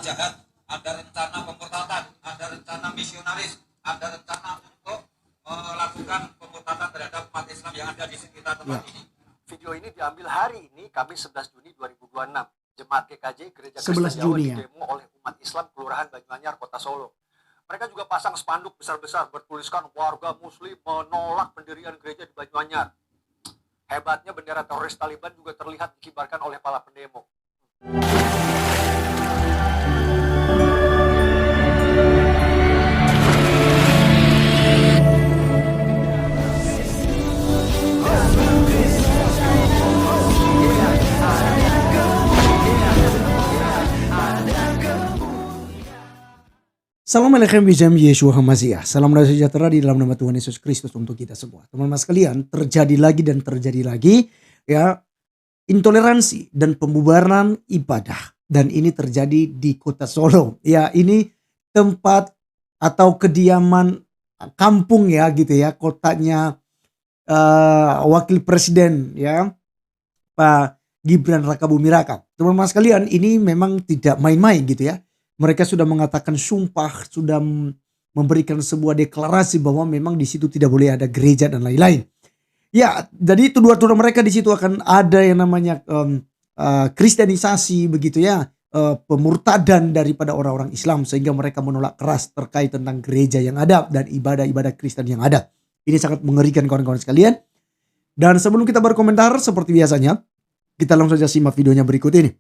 jahat, ada rencana pemurtadan, ada rencana misionaris, ada rencana untuk melakukan pemurtadan terhadap umat Islam yang ada di sekitar tempat ini. Video ini diambil hari ini, Kamis 11 Juni 2026. Jemaat GKJ Gereja 11 Kristen Jawa Juni, ya. didemo oleh umat Islam Kelurahan Banyuanyar, Kota Solo. Mereka juga pasang spanduk besar-besar bertuliskan warga muslim menolak pendirian gereja di Banyuanyar. Hebatnya bendera teroris Taliban juga terlihat dikibarkan oleh para pendemo. Salam alaikum bijam Yeshua HaMashiach. Salam damai sejahtera di dalam nama Tuhan Yesus Kristus untuk kita semua. Teman-teman sekalian, terjadi lagi ya intoleransi dan pembubaran ibadah, dan ini terjadi di Kota Solo. Ya, ini tempat atau kediaman kampung ya gitu ya, kotanya Wakil Presiden ya Pak Gibran Rakabuming Raka. Teman-teman sekalian, ini memang tidak main-main gitu ya. Mereka sudah mengatakan sumpah, sudah memberikan sebuah deklarasi bahwa memang di situ tidak boleh ada gereja dan lain-lain. Ya, jadi tuduhan-tuduhan mereka di situ akan ada yang namanya kristenisasi begitu ya, pemurtadan daripada orang-orang Islam, sehingga mereka menolak keras terkait tentang gereja yang ada dan ibadah-ibadah Kristen yang ada. Ini sangat mengerikan kawan-kawan sekalian. Dan sebelum kita berkomentar seperti biasanya, kita langsung saja simak videonya berikut ini.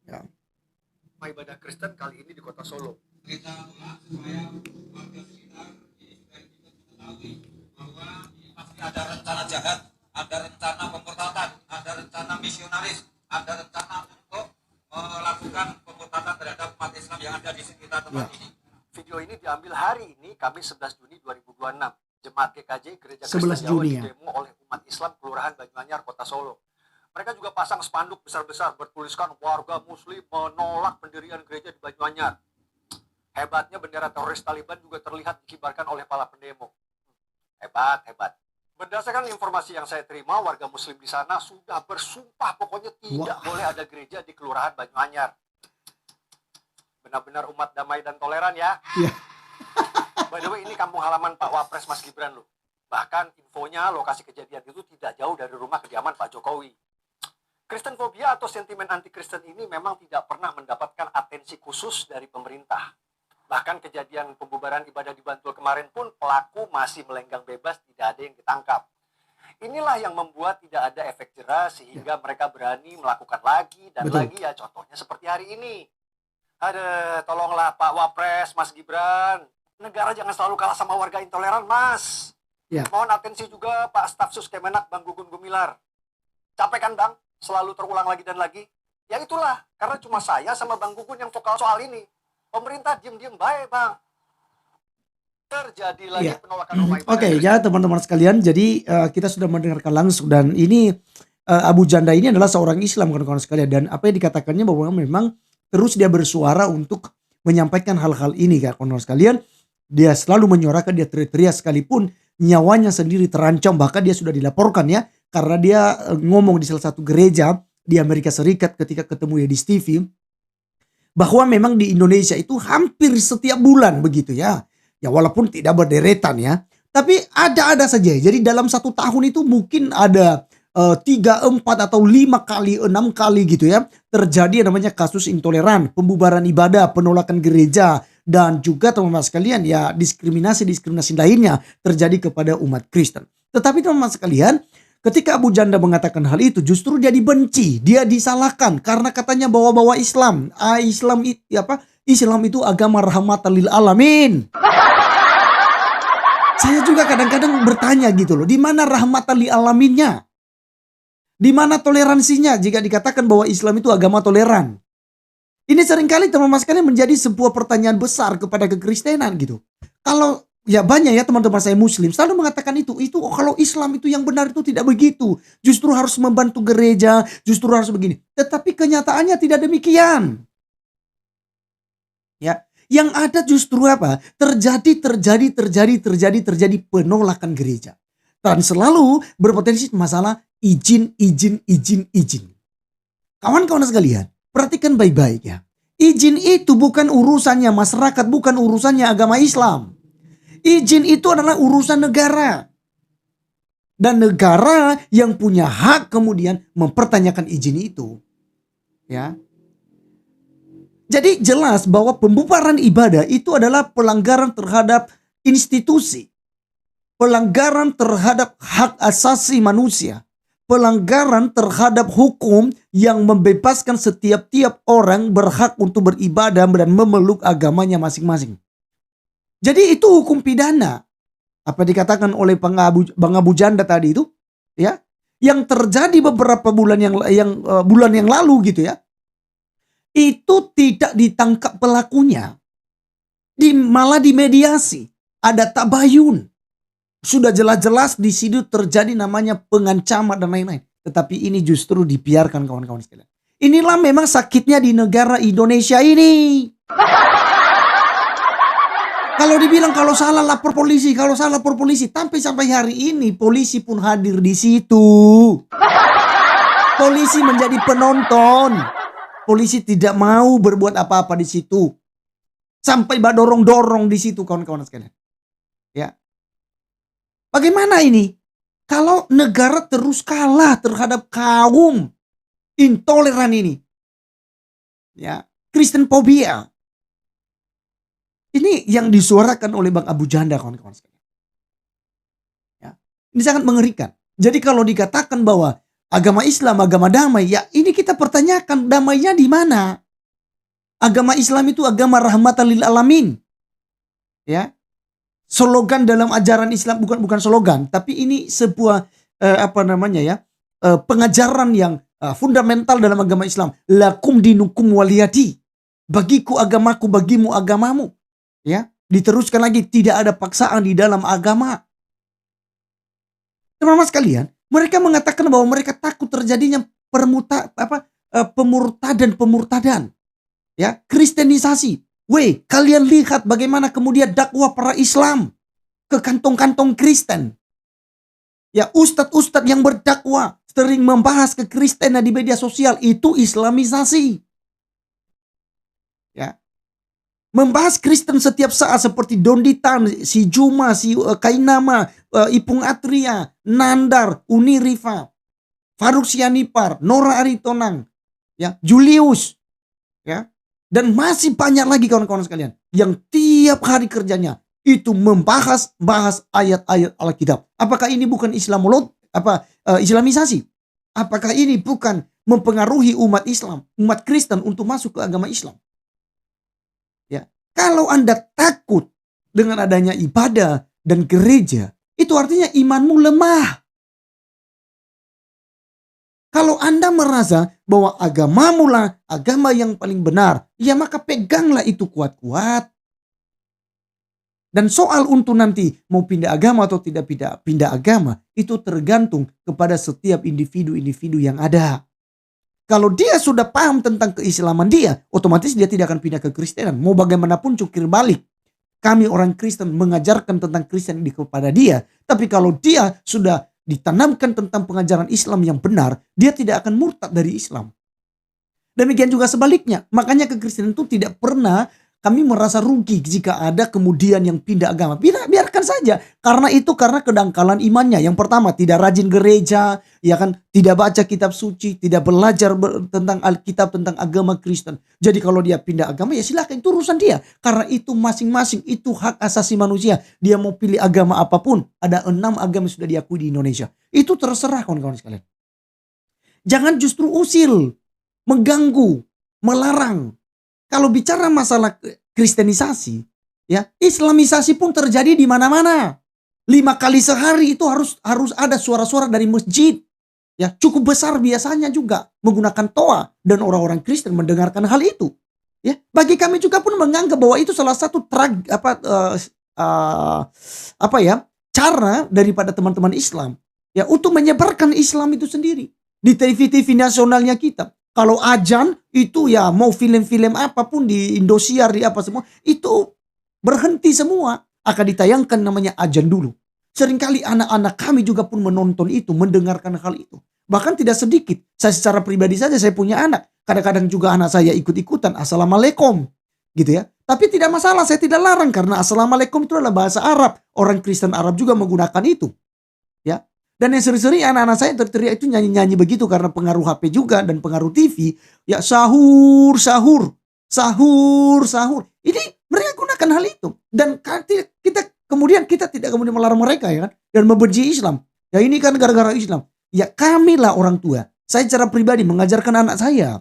Ya. Ibadah Kristen kali ini di Kota Solo. Kita tolak supaya warga sekitar ini juga kita mengetahui bahwa ini pasti ada rencana jahat, ada rencana pemurtadan, ada rencana misionaris, ada rencana untuk melakukan pemurtadan terhadap umat Islam yang ada di sekitar tempat ini. Video ini diambil hari ini, Kamis 11 Juni 2026. Jemaat GKJ Gereja 11 Kristen Jawa Juni, ya. didemo oleh umat Islam Kelurahan Banyuanyar, Kota Solo. Mereka juga pasang spanduk besar-besar bertuliskan warga muslim menolak pendirian gereja di Banyuanyar. Hebatnya bendera teroris Taliban juga terlihat dikibarkan oleh para pendemo. Hebat. Berdasarkan informasi yang saya terima, warga muslim di sana sudah bersumpah pokoknya tidak boleh ada gereja di Kelurahan Banyuanyar. Benar-benar umat damai dan toleran ya. Ya. By the way, ini kampung halaman Pak Wapres Mas Gibran loh. Bahkan infonya lokasi kejadian itu tidak jauh dari rumah kediaman Pak Jokowi. Kristenfobia atau sentimen anti-Kristen ini memang tidak pernah mendapatkan atensi khusus dari pemerintah. Bahkan kejadian pembubaran ibadah di Bantul kemarin pun pelaku masih melenggang bebas, tidak ada yang ditangkap. Inilah yang membuat tidak ada efek jera sehingga mereka berani melakukan lagi dan Betul. lagi ya, contohnya seperti hari ini. Tolonglah Pak Wapres, Mas Gibran. Negara jangan selalu kalah sama warga intoleran, Mas. Ya. Mohon atensi juga Pak Staf Sus Kemenak Bang Gugun Gumilar. Capek kan Bang? Selalu terulang lagi dan lagi. Ya itulah, karena cuma saya sama Bang Gugun yang vokal soal ini. Pemerintah diem-diem baik Bang. Terjadi lagi penolakan rumah ibadah. Oke, ya teman-teman sekalian, jadi kita sudah mendengarkan langsung, dan ini Abu Janda ini adalah seorang Islam kawan-kawan sekalian, dan apa yang dikatakannya bahwa memang terus dia bersuara untuk menyampaikan hal-hal ini kawan-kawan sekalian. Dia selalu menyuarakan, dia teriak-teriak sekalipun nyawanya sendiri terancam, bahkan dia sudah dilaporkan ya, karena dia ngomong di salah satu gereja di Amerika Serikat ketika ketemu ya di TV, bahwa memang di Indonesia itu hampir setiap bulan begitu ya. Ya walaupun tidak berderetan ya, tapi ada saja. Jadi dalam satu tahun itu mungkin ada 3, 4 atau 5 kali, 6 kali gitu ya, terjadi yang namanya kasus intoleran, pembubaran ibadah, penolakan gereja, dan juga teman-teman sekalian ya diskriminasi lainnya terjadi kepada umat Kristen. Tetapi teman-teman sekalian, ketika Abu Janda mengatakan hal itu, justru dia dibenci, dia disalahkan karena katanya bawa-bawa Islam. Islam itu agama rahmatan lil alamin. Saya juga kadang-kadang bertanya gitu loh, di mana rahmatan lil alaminnya? Di mana toleransinya jika dikatakan bahwa Islam itu agama toleran? Ini seringkali teman-teman sekalian menjadi sebuah pertanyaan besar kepada kekristenan gitu. Kalau ya banyak ya teman-teman saya Muslim selalu mengatakan itu kalau Islam itu yang benar itu tidak begitu. Justru harus membantu gereja, justru harus begini. Tetapi kenyataannya tidak demikian. Ya, yang ada justru apa? Terjadi penolakan gereja. Dan selalu berpotensi masalah izin. Kawan-kawan sekalian, perhatikan baik-baik ya. Izin itu bukan urusannya masyarakat, bukan urusannya agama Islam. Izin itu adalah urusan negara. Dan negara yang punya hak kemudian mempertanyakan izin itu. Ya. Jadi jelas bahwa pembubaran ibadah itu adalah pelanggaran terhadap institusi. Pelanggaran terhadap hak asasi manusia. Pelanggaran terhadap hukum yang membebaskan setiap orang berhak untuk beribadah dan memeluk agamanya masing-masing. Jadi itu hukum pidana. Apa dikatakan oleh Bang Abu Janda tadi itu, ya, yang terjadi beberapa bulan yang lalu gitu ya, itu tidak ditangkap pelakunya, malah dimediasi, ada tabayun, sudah jelas-jelas di situ terjadi namanya pengancaman dan lain-lain, tetapi ini justru dibiarkan kawan-kawan sekalian. Inilah memang sakitnya di negara Indonesia ini. Kalau dibilang kalau salah lapor polisi, sampai hari ini polisi pun hadir di situ. Polisi menjadi penonton. Polisi tidak mau berbuat apa-apa di situ. Sampai dorong-dorong di situ kawan-kawan sekalian. Ya. Bagaimana ini? Kalau negara terus kalah terhadap kaum intoleran ini. Ya, Kristen fobia. Ini yang disuarakan oleh Bang Abu Janda kawan-kawan sekalian. Ya, ini sangat mengerikan. Jadi kalau dikatakan bahwa agama Islam, agama damai, ya ini kita pertanyakan damainya di mana? Agama Islam itu agama rahmatan lil alamin. Ya. Slogan dalam ajaran Islam bukan slogan, tapi ini sebuah pengajaran yang fundamental dalam agama Islam. Lakum dinukum waliyadi. Bagiku agamaku, bagimu agamamu. Ya, diteruskan lagi tidak ada paksaan di dalam agama. Teman-teman sekalian, mereka mengatakan bahwa mereka takut terjadinya pemurtadan. Ya, kristenisasi. Weh, kalian lihat bagaimana kemudian dakwah para Islam ke kantong-kantong Kristen. Ya, ustadz-ustadz yang berdakwah sering membahas kekristenan di media sosial, itu islamisasi. Ya. Membahas Kristen setiap saat seperti Donditan, si Juma, si Kainama, Ipung Atria, Nandar, Uni Rifa, Faruk Sianipar, Nora Aritonang, ya, Julius, ya, dan masih banyak lagi kawan-kawan sekalian yang tiap hari kerjanya itu membahas ayat-ayat Alkitab. Apakah ini bukan islamisasi? Apakah ini bukan mempengaruhi umat Islam, umat Kristen untuk masuk ke agama Islam? Ya, kalau Anda takut dengan adanya ibadah dan gereja, itu artinya imanmu lemah. Kalau Anda merasa bahwa agamamu lah agama yang paling benar, ya maka peganglah itu kuat-kuat. Dan soal untuk nanti mau pindah agama atau tidak pindah agama, itu tergantung kepada setiap individu-individu yang ada. Kalau dia sudah paham tentang keislaman dia, otomatis dia tidak akan pindah ke Kristenan. Mau bagaimanapun cukir balik. Kami orang Kristen mengajarkan tentang Kristen kepada dia. Tapi kalau dia sudah ditanamkan tentang pengajaran Islam yang benar, dia tidak akan murtad dari Islam. Demikian juga sebaliknya. Makanya kekristenan itu tidak pernah kami merasa rugi jika ada kemudian yang pindah agama. Biarkan saja. Karena kedangkalan imannya. Yang pertama, tidak rajin gereja, ya kan, tidak baca kitab suci, tidak belajar tentang Alkitab, tentang agama Kristen. Jadi kalau dia pindah agama, ya silakan, itu urusan dia. Karena itu masing-masing, itu hak asasi manusia. Dia mau pilih agama apapun. Ada 6 agama yang sudah diakui di Indonesia. Itu terserah kawan-kawan sekalian. Jangan justru usil, mengganggu, melarang. Kalau bicara masalah kristenisasi, ya, islamisasi pun terjadi di mana-mana. 5 kali sehari itu harus ada suara-suara dari masjid. Ya, cukup besar biasanya juga menggunakan toa, dan orang-orang Kristen mendengarkan hal itu. Ya, bagi kami juga pun menganggap bahwa itu salah satu cara daripada teman-teman Islam, ya, untuk menyebarkan Islam itu sendiri di TV-TV nasionalnya kita. Kalau ajan itu, ya, mau film-film apapun di Indosiar, di apa semua, itu berhenti semua. Akan ditayangkan namanya ajan dulu. Seringkali anak-anak kami juga pun menonton itu, mendengarkan hal itu. Bahkan tidak sedikit. Saya secara pribadi saja, saya punya anak. Kadang-kadang juga anak saya ikut-ikutan assalamualaikum gitu ya. Tapi tidak masalah, saya tidak larang karena assalamualaikum itu adalah bahasa Arab. Orang Kristen Arab juga menggunakan itu. Ya. Dan yang sering-sering anak-anak saya teriak itu nyanyi-nyanyi begitu karena pengaruh HP juga dan pengaruh TV. Ya sahur, sahur, sahur, sahur. Ini mereka gunakan hal itu. Dan kita tidak kemudian melarang mereka ya kan. Dan membenci Islam. Ya ini kan gara-gara Islam. Ya kamilah orang tua. Saya secara pribadi mengajarkan anak saya.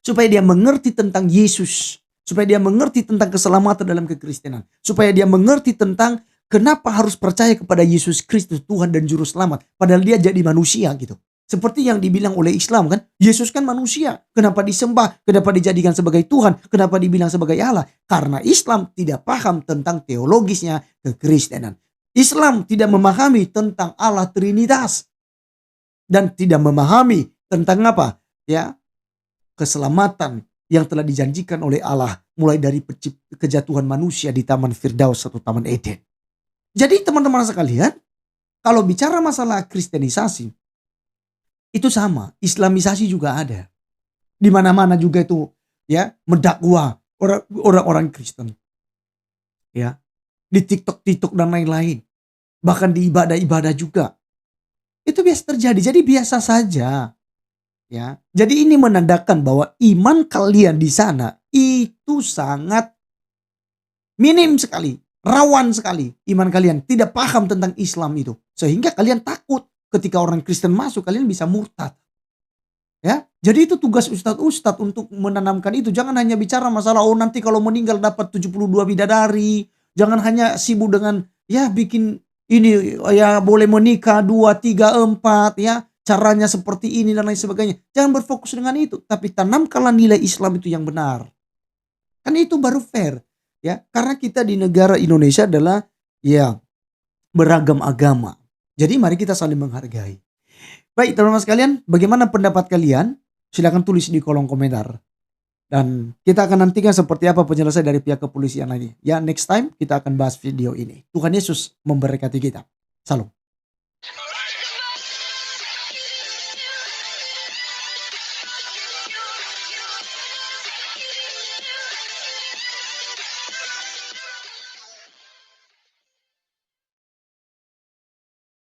Supaya dia mengerti tentang Yesus. Supaya dia mengerti tentang keselamatan dalam kekristenan. Supaya dia mengerti tentang kenapa harus percaya kepada Yesus Kristus Tuhan dan Juru Selamat. Padahal dia jadi manusia gitu. Seperti yang dibilang oleh Islam kan. Yesus kan manusia. Kenapa disembah? Kenapa dijadikan sebagai Tuhan? Kenapa dibilang sebagai Allah? Karena Islam tidak paham tentang teologisnya kekristenan. Islam tidak memahami tentang Allah Trinitas. Dan tidak memahami tentang apa? Ya, keselamatan yang telah dijanjikan oleh Allah mulai dari kejatuhan manusia di Taman Firdaus atau Taman Eden. Jadi teman-teman sekalian, kalau bicara masalah kristenisasi, itu sama, islamisasi juga ada. Di mana-mana juga itu ya mendakwa orang-orang Kristen. Ya, di TikTok dan lain-lain. Bahkan di ibadah-ibadah juga. Itu biasa terjadi, jadi biasa saja. Ya, jadi ini menandakan bahwa iman kalian di sana itu sangat minim sekali, rawan sekali iman kalian, tidak paham tentang Islam itu. Sehingga kalian takut ketika orang Kristen masuk, kalian bisa murtad. Ya, jadi itu tugas ustadz-ustadz untuk menanamkan itu. Jangan hanya bicara masalah nanti kalau meninggal dapat 72 bidadari. Jangan hanya sibuk dengan ya bikin ini ya boleh menikah 2, 3, 4 ya. Caranya seperti ini dan lain sebagainya. Jangan berfokus dengan itu. Tapi tanamkanlah nilai Islam itu yang benar. Kan itu baru fair. Ya, karena kita di negara Indonesia adalah ya beragam agama. Jadi mari kita saling menghargai. Baik teman-teman sekalian, bagaimana pendapat kalian? Silakan tulis di kolom komentar. Dan kita akan nantikan seperti apa penyelesaian dari pihak kepolisian lagi. Ya, next time kita akan bahas video ini. Tuhan Yesus memberkati kita. Salam.